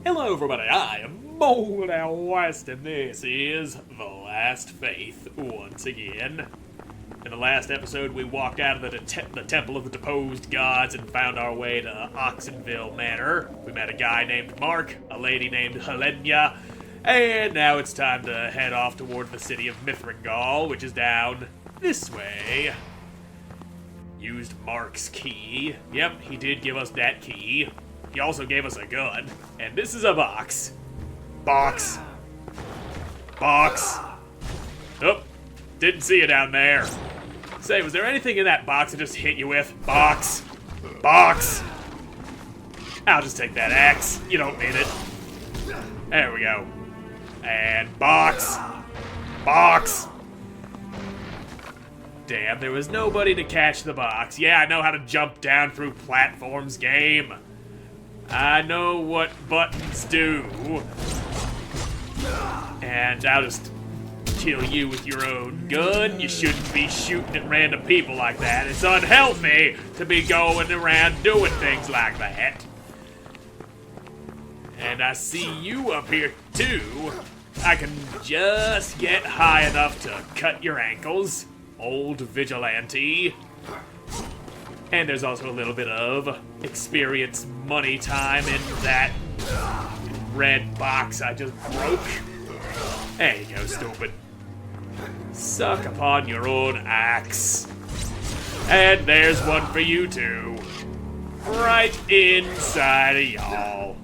Hello everybody, I am Moldy West, and this is The Last Faith once again. In the last episode, we walked out of the Temple of the Deposed Gods and found our way to Oxenville Manor. We met a guy named Mark, a lady named Helena, and now it's time to head off toward the city of Mythringal, which is down this way. Used Mark's key. Yep, he did give us that key. He also gave us a gun. And this is a box. Box. Box. Oh, didn't see it down there. Say, was there anything in that box I just hit you with? Box. Box. I'll just take that axe. You don't need it. There we go. And box. Box. Damn, there was nobody to catch the box. Yeah, I know how to jump down through platforms, game. I know what buttons do. And I'll just kill you with your own gun. You shouldn't be shooting at random people like that. It's unhealthy to be going around doing things like that. And I see you up here too. I can just get high enough to cut your ankles, old vigilante. And there's also a little bit of experience money time in that red box I just broke. There you go, stupid. Suck upon your own axe. And there's one for you too. Right inside of y'all.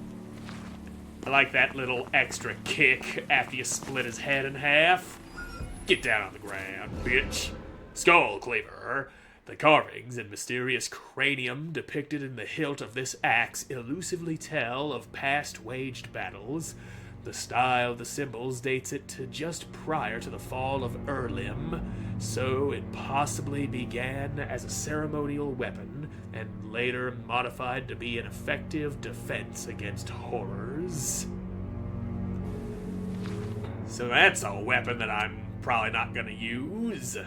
I like that little extra kick after you split his head in half. Get down on the ground, bitch. Skull cleaver. The carvings and mysterious cranium depicted in the hilt of this axe elusively tell of past waged battles. The style of the symbols dates it to just prior to the fall of Erlim, so it possibly began as a ceremonial weapon and later modified to be an effective defense against horrors. So that's a weapon that I'm probably not gonna use.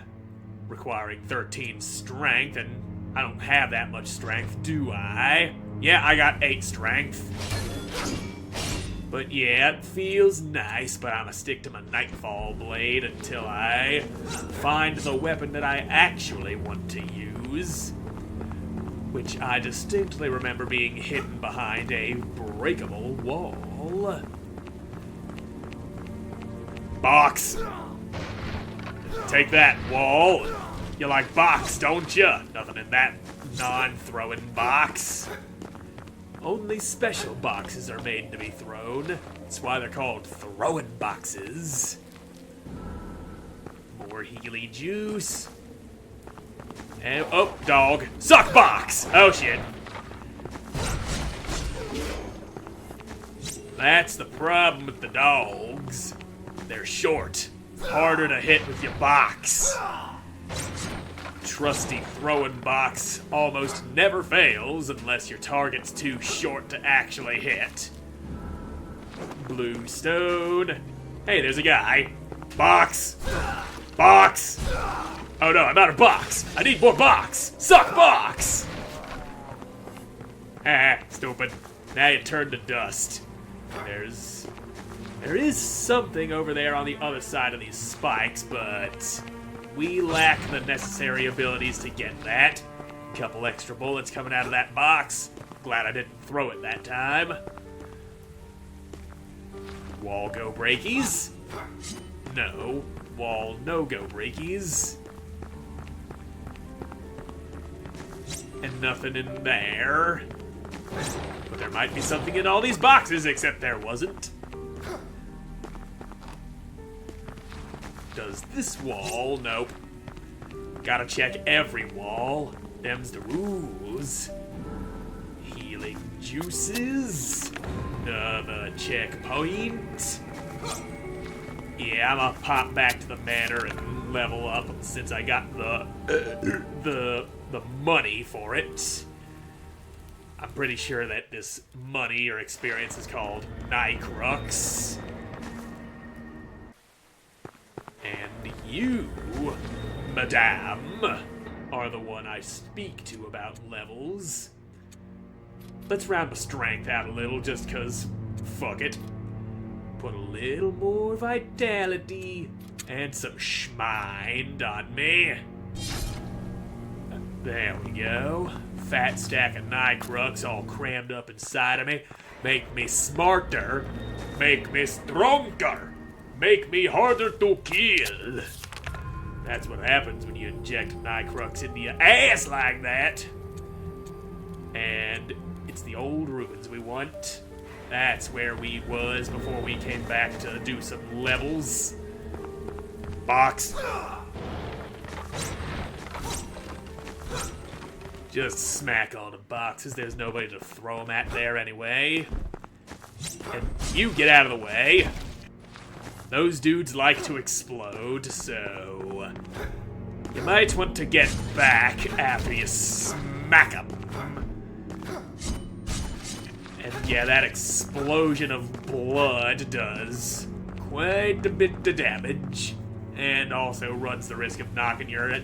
Requiring 13 strength, and I don't have that much strength, do I? Yeah, I got 8 strength. But yeah, it feels nice, but I'm gonna stick to my Nightfall blade until I find the weapon that I actually want to use. Which I distinctly remember being hidden behind a breakable wall. Box! Take that, wall. You like box, don't ya? Nothing in that non-throwing box. Only special boxes are made to be thrown. That's why they're called throwing boxes. More Healy juice. And, oh, dog. Suck box! Oh, shit. That's the problem with the dogs. They're short. Harder to hit with your box. Trusty throwing box almost never fails unless your target's too short to actually hit. Blue stone. Hey, there's a guy. Box. Box. Oh no, I'm out of box. I need more box. Suck box. Ah, stupid. Now you turn to dust. There is something over there on the other side of these spikes, but we lack the necessary abilities to get that. Couple extra bullets coming out of that box. Glad I didn't throw it that time. Wall go breakies? No. Wall no go breakies. And nothing in there. But there might be something in all these boxes, except there wasn't. Does this wall? Nope. Gotta check every wall. Them's the rules. Healing juices. Another checkpoint. Yeah, I'm gonna pop back to the manor and level up since I got the money for it. I'm pretty sure that this money or experience is called Nycrux. And you, madame, are the one I speak to about levels. Let's round the strength out a little just because Fuck it. Put a little more vitality and some schmind on me. There we go. Fat stack of Nycrux all crammed up inside of me. Make me smarter. Make me stronger. Make me harder to kill. That's what happens when you inject Nycrux into your ass like that. And it's the old ruins we want. That's where we was before we came back to do some levels. Box. Just smack all the boxes. There's nobody to throw them at there anyway. And you get out of the way. Those dudes like to explode, so you might want to get back after you smack them. And yeah, that explosion of blood does quite a bit of damage, and also runs the risk of knocking your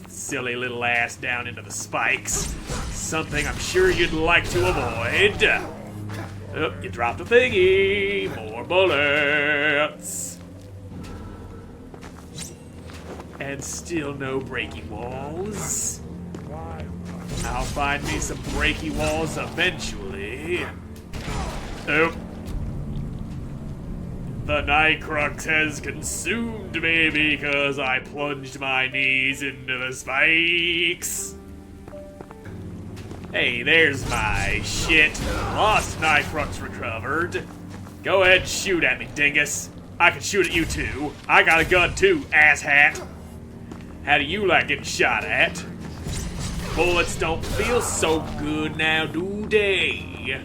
silly little ass down into the spikes. Something I'm sure you'd like to avoid. Oh, you dropped a thingy. More bullets. And still no breaky walls. I'll find me some breaky walls eventually. Oh. The Nycrux has consumed me because I plunged my knees into the spikes. Hey, there's my shit. Lost Nycrux recovered. Go ahead and shoot at me, dingus. I can shoot at you too. I got a gun too, asshat. How do you like getting shot at? Bullets don't feel so good now, do they?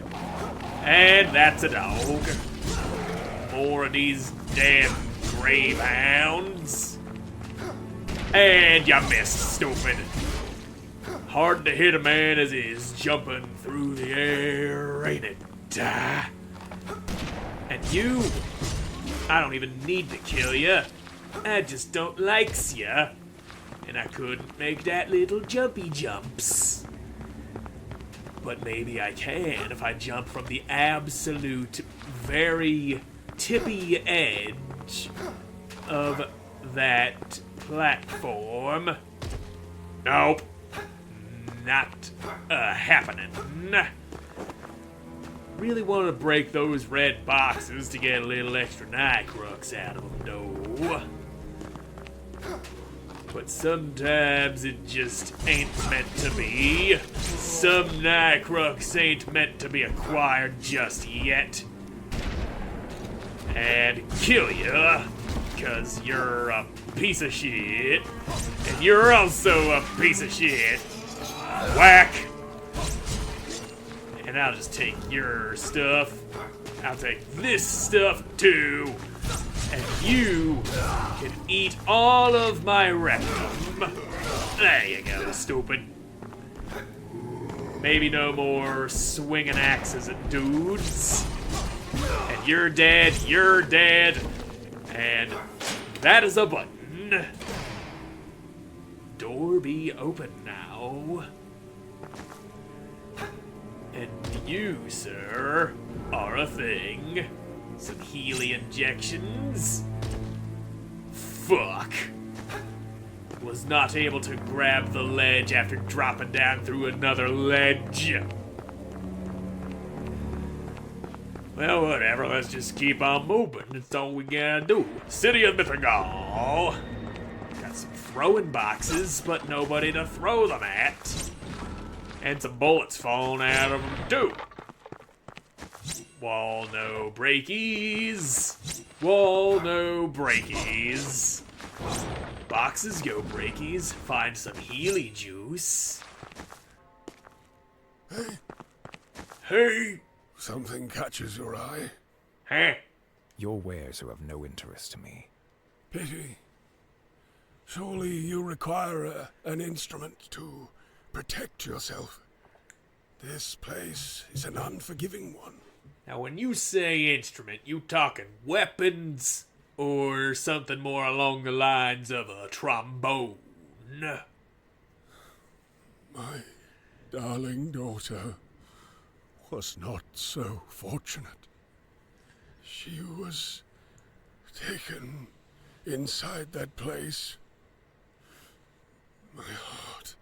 And that's a dog. More of these damn grave hounds. And you missed, stupid. Hard to hit a man as he's jumping through the air, ain't it? And you, I don't even need to kill you. I just don't likes ya. And I couldn't make that little jumpy jumps. But maybe I can if I jump from the absolute very tippy edge of that platform. Nope. Not happening. Really want to break those red boxes to get a little extra Nycrux out of them, though. But sometimes it just ain't meant to be. Some Nycrux ain't meant to be acquired just yet. And kill ya, cause you're a piece of shit. And you're also a piece of shit. Whack! And I'll just take your stuff. I'll take this stuff too. And you can eat all of my rectum. There you go, stupid. Maybe no more swinging axes at dudes. And you're dead, and that is a button. Door be open now. And you, sir, are a thing. Some Healy injections. Fuck. Was not able to grab the ledge after dropping down through another ledge. Well, whatever, let's just keep on moving. That's all we gotta do. City of Mythringal. Got some throwing boxes, but nobody to throw them at. And some bullets falling out of them, too. Wall no breakies. Wall no breakies. Boxes go breakies. Find some Healy juice. Hey! Something catches your eye. Huh? Your wares are of no interest to me. Pity. Surely you require an instrument to protect yourself. This place is an unforgiving one. Now, when you say instrument, you talking weapons or something more along the lines of a trombone? My darling daughter was not so fortunate. She was taken inside that place. My heart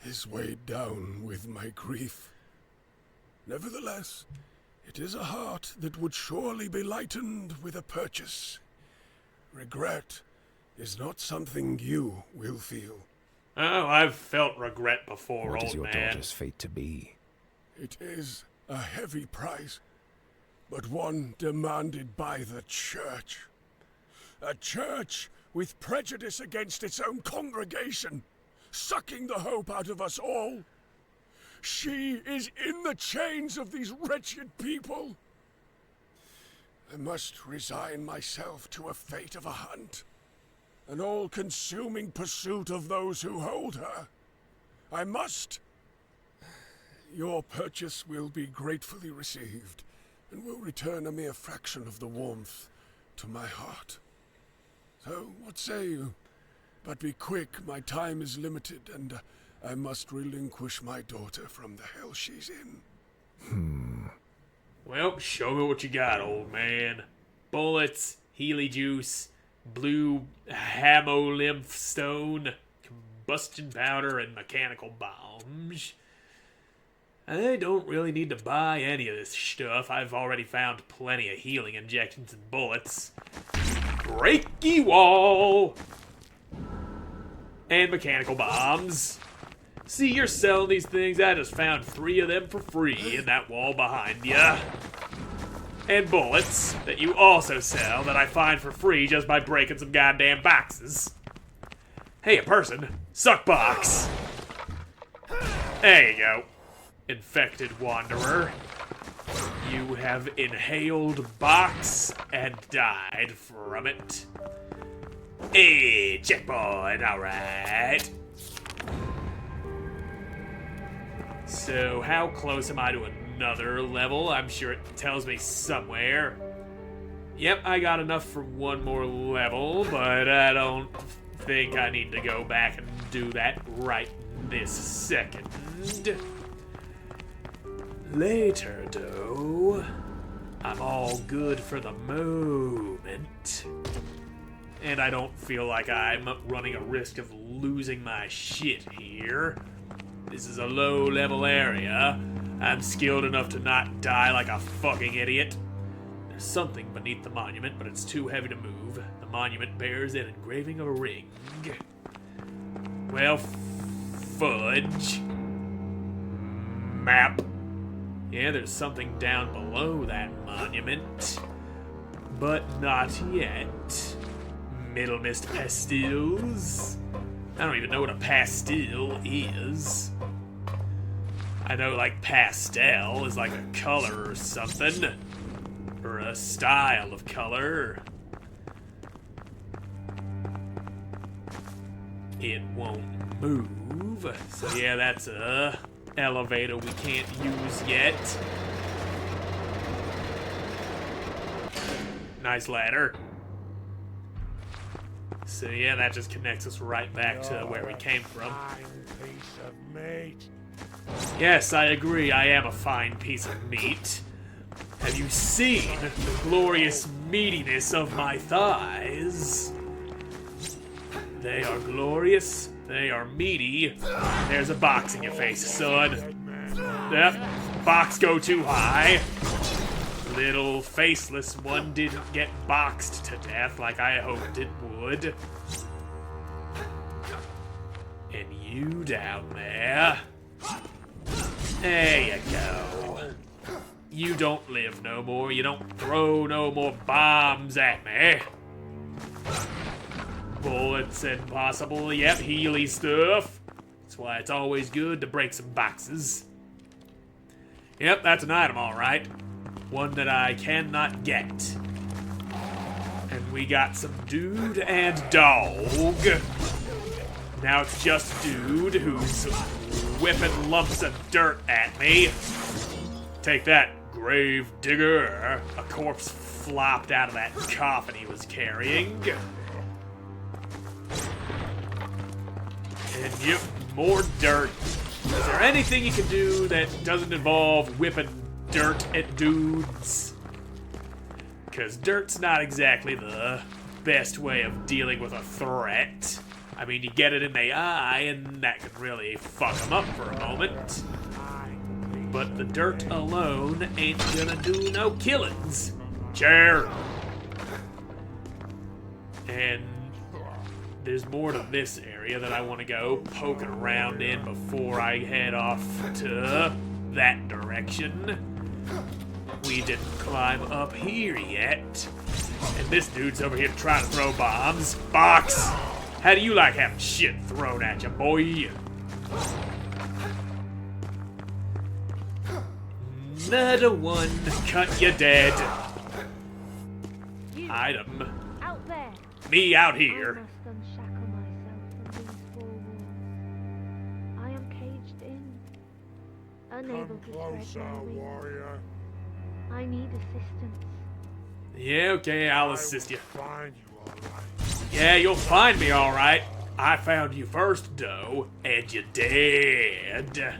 is weighed down with my grief. Nevertheless, it is a heart that would surely be lightened with a purchase. Regret is not something you will feel. Oh, I've felt regret before, What is old your man. daughter's fate to be? It is a heavy price, but one demanded by the church. A church with prejudice against its own congregation, sucking the hope out of us all. She is in the chains of these wretched people. I must resign myself to a fate of a hunt, an all-consuming pursuit of those who hold her. I must. Your purchase will be gratefully received, and will return a mere fraction of the warmth to my heart. So, what say you? But be quick, my time is limited, and I must relinquish my daughter from the hell she's in. Well, show me what you got, old man. Bullets, Healy juice, blue hamolymph stone, combustion powder, and mechanical bombs. I don't really need to buy any of this stuff. I've already found plenty of healing injections and bullets. Breaky wall! And mechanical bombs. See, you're selling these things. I just found 3 of them for free in that wall behind ya. And bullets that you also sell that I find for free just by breaking some goddamn boxes. Hey, a person. Suck box. There you go. Infected wanderer. You have inhaled box and died from it. Hey, checkpoint, alright. So, how close am I to another level? I'm sure it tells me somewhere. Yep, I got enough for one more level, but I don't think I need to go back and do that right this second. Later, though, I'm all good for the moment. And I don't feel like I'm running a risk of losing my shit here. This is a low-level area. I'm skilled enough to not die like a fucking idiot. There's something beneath the monument, but it's too heavy to move. The monument bears an engraving of a ring. Well, fudge. Map. Yeah, there's something down below that monument. But not yet. Middle Mist pastilles. I don't even know what a pastil is. I know, like, pastel is like a color or something. Or a style of color. It won't move. So yeah, that's a elevator we can't use yet. Nice ladder. So yeah, that just connects us right back to where we came from. Yes, I agree, I am a fine piece of meat. Have you seen the glorious meatiness of my thighs? They are glorious, they are meaty. There's a box in your face, son. That box go too high. Little faceless one didn't get boxed to death like I hoped it would. And you down there. There you go. You don't live no more. You don't throw no more bombs at me. Bullets and possible, yep, Healy stuff. That's why it's always good to break some boxes. Yep, that's an item, all right. One that I cannot get. And we got some dude and dog. Now it's just dude who's whipping lumps of dirt at me. Take that, grave digger. A corpse flopped out of that coffin he was carrying. And yep, more dirt. Is there anything you can do that doesn't involve whipping dirt at dudes? Because dirt's not exactly the best way of dealing with a threat. I mean, you get it in the eye, and that can really fuck them up for a moment. But the dirt alone ain't gonna do no killings. Chair! And there's more to this area that I want to go poking around in before I head off to that direction. We didn't climb up here yet. And this dude's over here trying to throw bombs. Box! How do you like having shit thrown at you, boy? Another one. Cut you dead. You, Item. out there. Me out I here. must unshackle myself from these four walls. I am caged in, unable Come to closer, spread my wings. warrior. I need assistance. Yeah, okay, I'll I assist will you. find you, all right. Yeah, you'll find me alright. I found you first, though, and you're dead.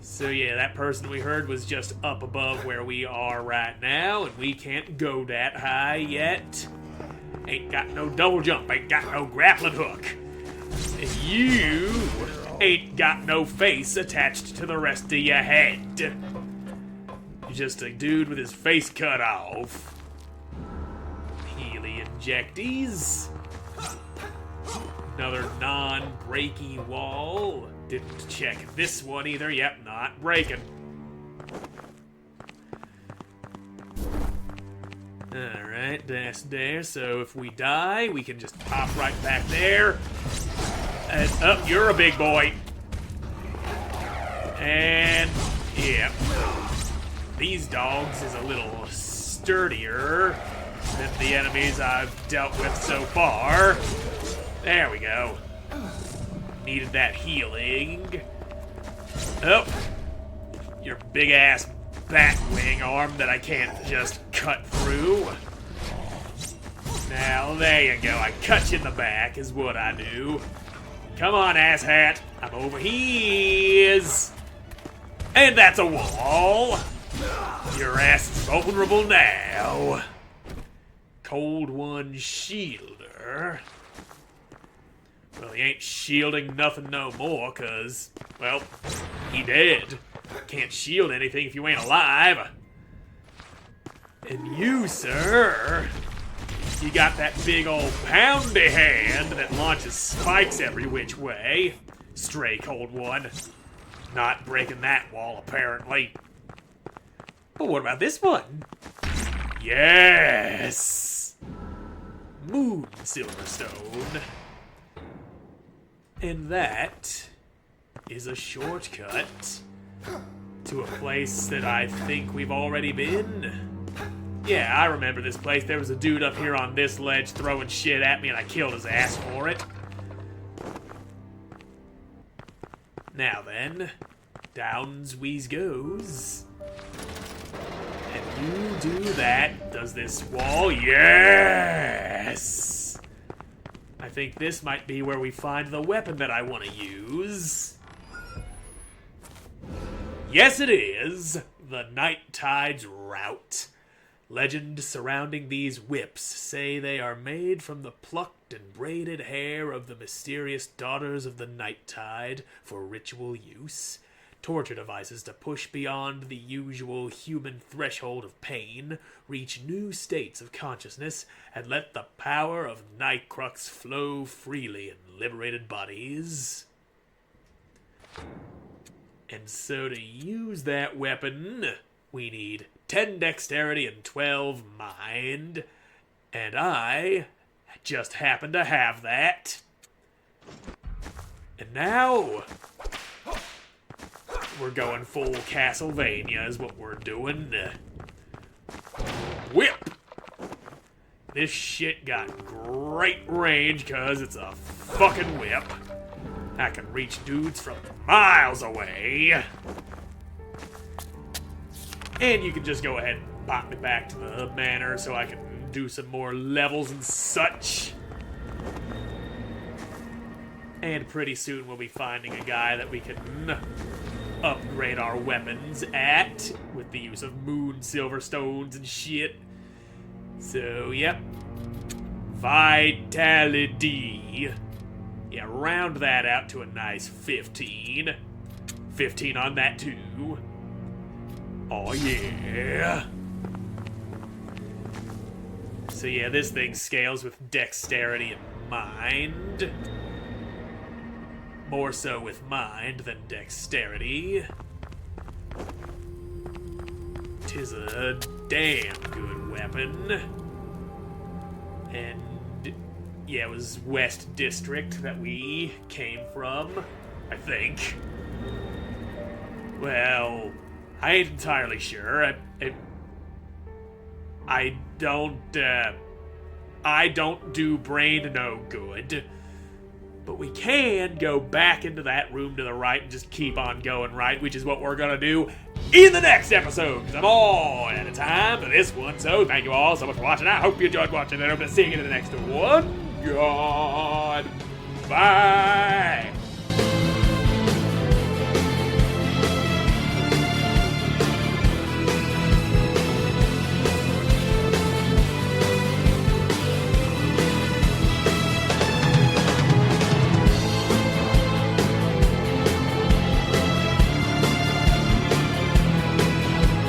So yeah, that person we heard was just up above where we are right now, and we can't go that high yet. Ain't got no double jump, ain't got no grappling hook. And you ain't got no face attached to the rest of your head. You're just a dude with his face cut off. Healy injectees. Another non-breaky wall. Didn't check this one either. Yep, not breaking. Alright, that's there. So if we die, we can just pop right back there. And up, you're a big boy. And yeah. These dogs is a little sturdier than the enemies I've dealt with so far. There we go. Needed that healing. Oh, your big ass bat wing arm that I can't just cut through. Now, there you go. I cut you in the back is what I do. Come on, asshat. I'm over here. And that's a wall. Your ass is vulnerable now. Cold One Shielder. Well, he ain't shielding nothing no more, cause, well, he dead. Can't shield anything if you ain't alive. And you, sir, you got that big old poundy hand that launches spikes every which way. Stray Cold One. Not breaking that wall, apparently. But what about this one? Yes! Moon Silverstone. And that is a shortcut to a place that I think we've already been. Yeah, I remember this place. There was a dude up here on this ledge throwing shit at me and I killed his ass for it. Now then, downs we goes. And you do that. Does this wall? Yes! I think this might be where we find the weapon that I want to use. Yes, it is! The Night Tide's Route. Legend surrounding these whips say they are made from the plucked and braided hair of the mysterious daughters of the Night Tide for ritual use. Torture devices to push beyond the usual human threshold of pain, reach new states of consciousness, and let the power of Nightcrux flow freely in liberated bodies. And so to use that weapon, we need 10 dexterity and 12 mind, and I just happen to have that. And now we're going full Castlevania is what we're doing. Whip! This shit got great range because it's a fucking whip. I can reach dudes from miles away. And you can just go ahead and pop me back to the manor so I can do some more levels and such. And pretty soon we'll be finding a guy that we can upgrade our weapons at with the use of moon silverstones and shit. So, yep. Vitality. Yeah, round that out to a nice 15. 15 on that too. Oh yeah. So yeah, this thing scales with dexterity and mind. More so with mind than dexterity. 'Tis a damn good weapon. And yeah, it was West District that we came from, I think. Well, I ain't entirely sure. I don't do brain no good. But we can go back into that room to the right and just keep on going right, which is what we're gonna do in the next episode, because I'm all out of time for this one. So thank you all so much for watching. I hope you enjoyed watching, and I hope to see you in the next one. God, bye.